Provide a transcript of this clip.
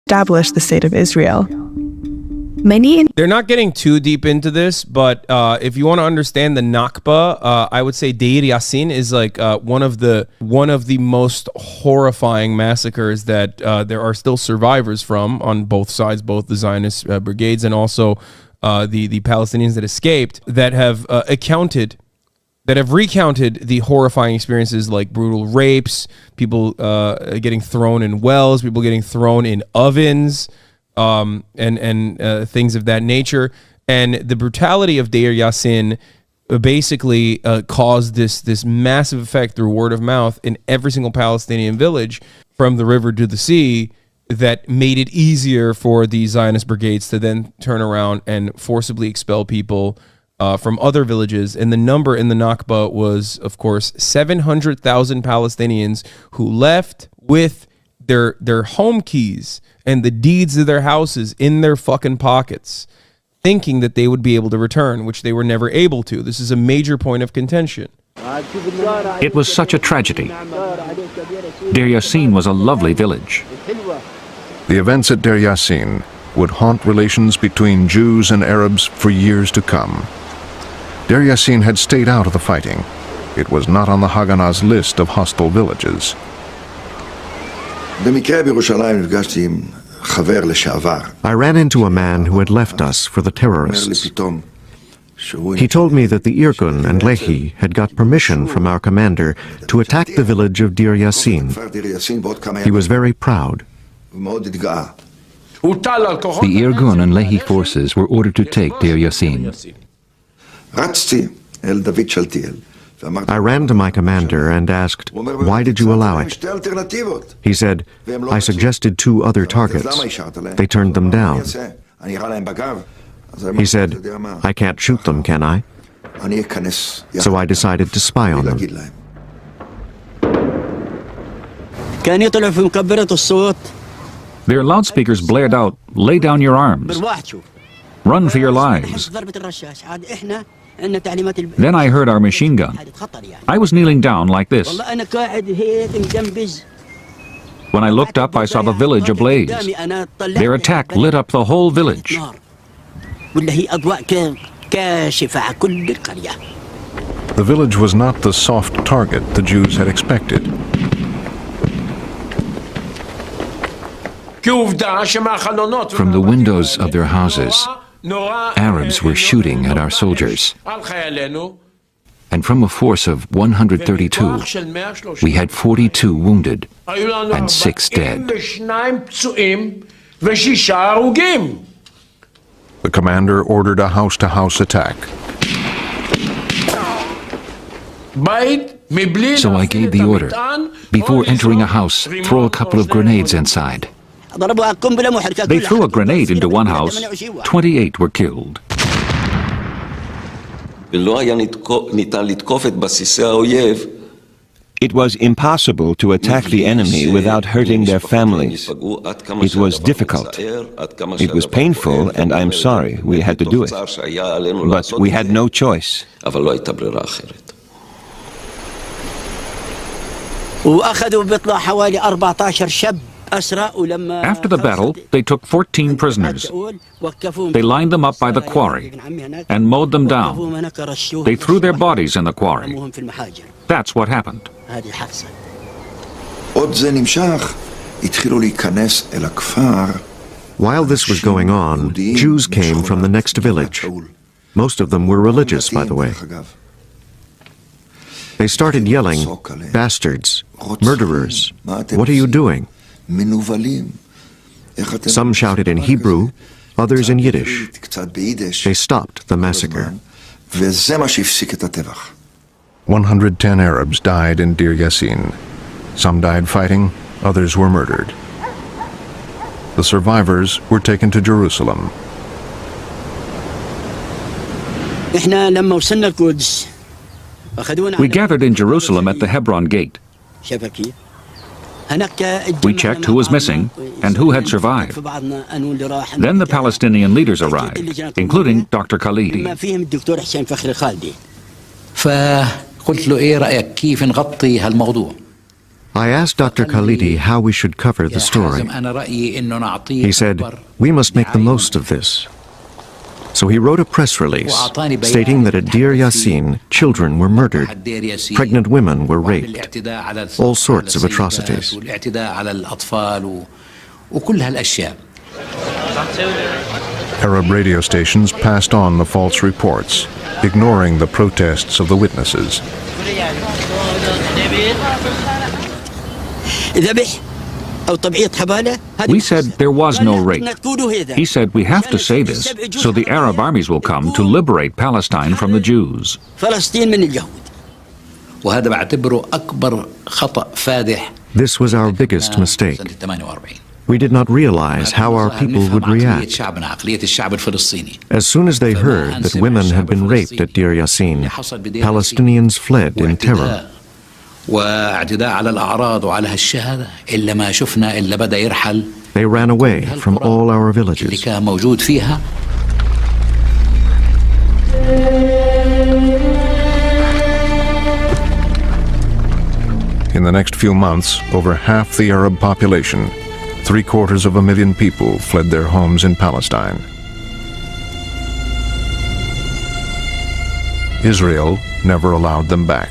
establish the state of Israel. They're not getting too deep into this, but if you want to understand the Nakba, I would say Deir Yassin is like one of the most horrifying massacres that there are still survivors from on both sides, both the Zionist brigades and also the Palestinians that escaped, that have recounted the horrifying experiences like brutal rapes, people getting thrown in wells, people getting thrown in ovens, and things of that nature. And the brutality of Deir Yassin basically caused this massive effect through word of mouth in every single Palestinian village from the river to the sea, that made it easier for the Zionist brigades to then turn around and forcibly expel people from other villages. And the number in the Nakba was, of course, 700,000 Palestinians who left with their home keys and the deeds of their houses in their fucking pockets, thinking that they would be able to return, which they were never able to. This is a major point of contention. It was such a tragedy. Deir Yassin was a lovely village. The events at Deir Yassin would haunt relations between Jews and Arabs for years to come. Deir Yassin had stayed out of the fighting. It was not on the Haganah's list of hostile villages. I ran into a man who had left us for the terrorists. He told me that the Irgun and Lehi had got permission from our commander to attack the village of Deir Yassin. He was very proud. The Irgun and Lehi forces were ordered to take Deir Yassin. I ran to my commander and asked, "Why did you allow it?" He said, "I suggested 2 other targets. They turned them down." He said, "I can't shoot them, can I?" So I decided to spy on them. Their loudspeakers blared out, "Lay down your arms. Run for your lives." Then I heard our machine gun. I was kneeling down like this. When I looked up, I saw the village ablaze. Their attack lit up the whole village. The village was not the soft target the Jews had expected. From the windows of their houses, Arabs were shooting at our soldiers. And from a force of 132, we had 42 wounded and 6 dead. The commander ordered a house-to-house attack. So I gave the order, before entering a house, throw a couple of grenades inside. They threw a grenade into one house. 28 were killed. It was impossible to attack the enemy without hurting their families. It was difficult. It was painful, and I'm sorry we had to do it. But we had no choice. After the battle, they took 14 prisoners. They lined them up by the quarry and mowed them down. They threw their bodies in the quarry. That's what happened. While this was going on, Jews came from the next village. Most of them were religious, by the way. They started yelling, "Bastards, murderers, what are you doing?" Some shouted in Hebrew, others in Yiddish. They stopped the massacre. 110 Arabs died in Deir Yassin. Some died fighting, others were murdered. The survivors were taken to Jerusalem. We gathered in Jerusalem at the Hebron gate. We checked who was missing and who had survived. Then the Palestinian leaders arrived, including Dr. Khalidi. I asked Dr. Khalidi how we should cover the story. He said, "We must make the most of this." So he wrote a press release stating that at Deir Yassin, children were murdered, pregnant women were raped, all sorts of atrocities. Arab radio stations passed on the false reports, ignoring the protests of the witnesses. We said there was no rape. He said we have to say this so the Arab armies will come to liberate Palestine from the Jews. This was our biggest mistake. We did not realize how our people would react. As soon as they heard that women had been raped at Deir Yassin, Palestinians fled in terror. They ran away from all our villages. In the next few months, over half the Arab population, 750,000 people, fled their homes in Palestine. Israel never allowed them back.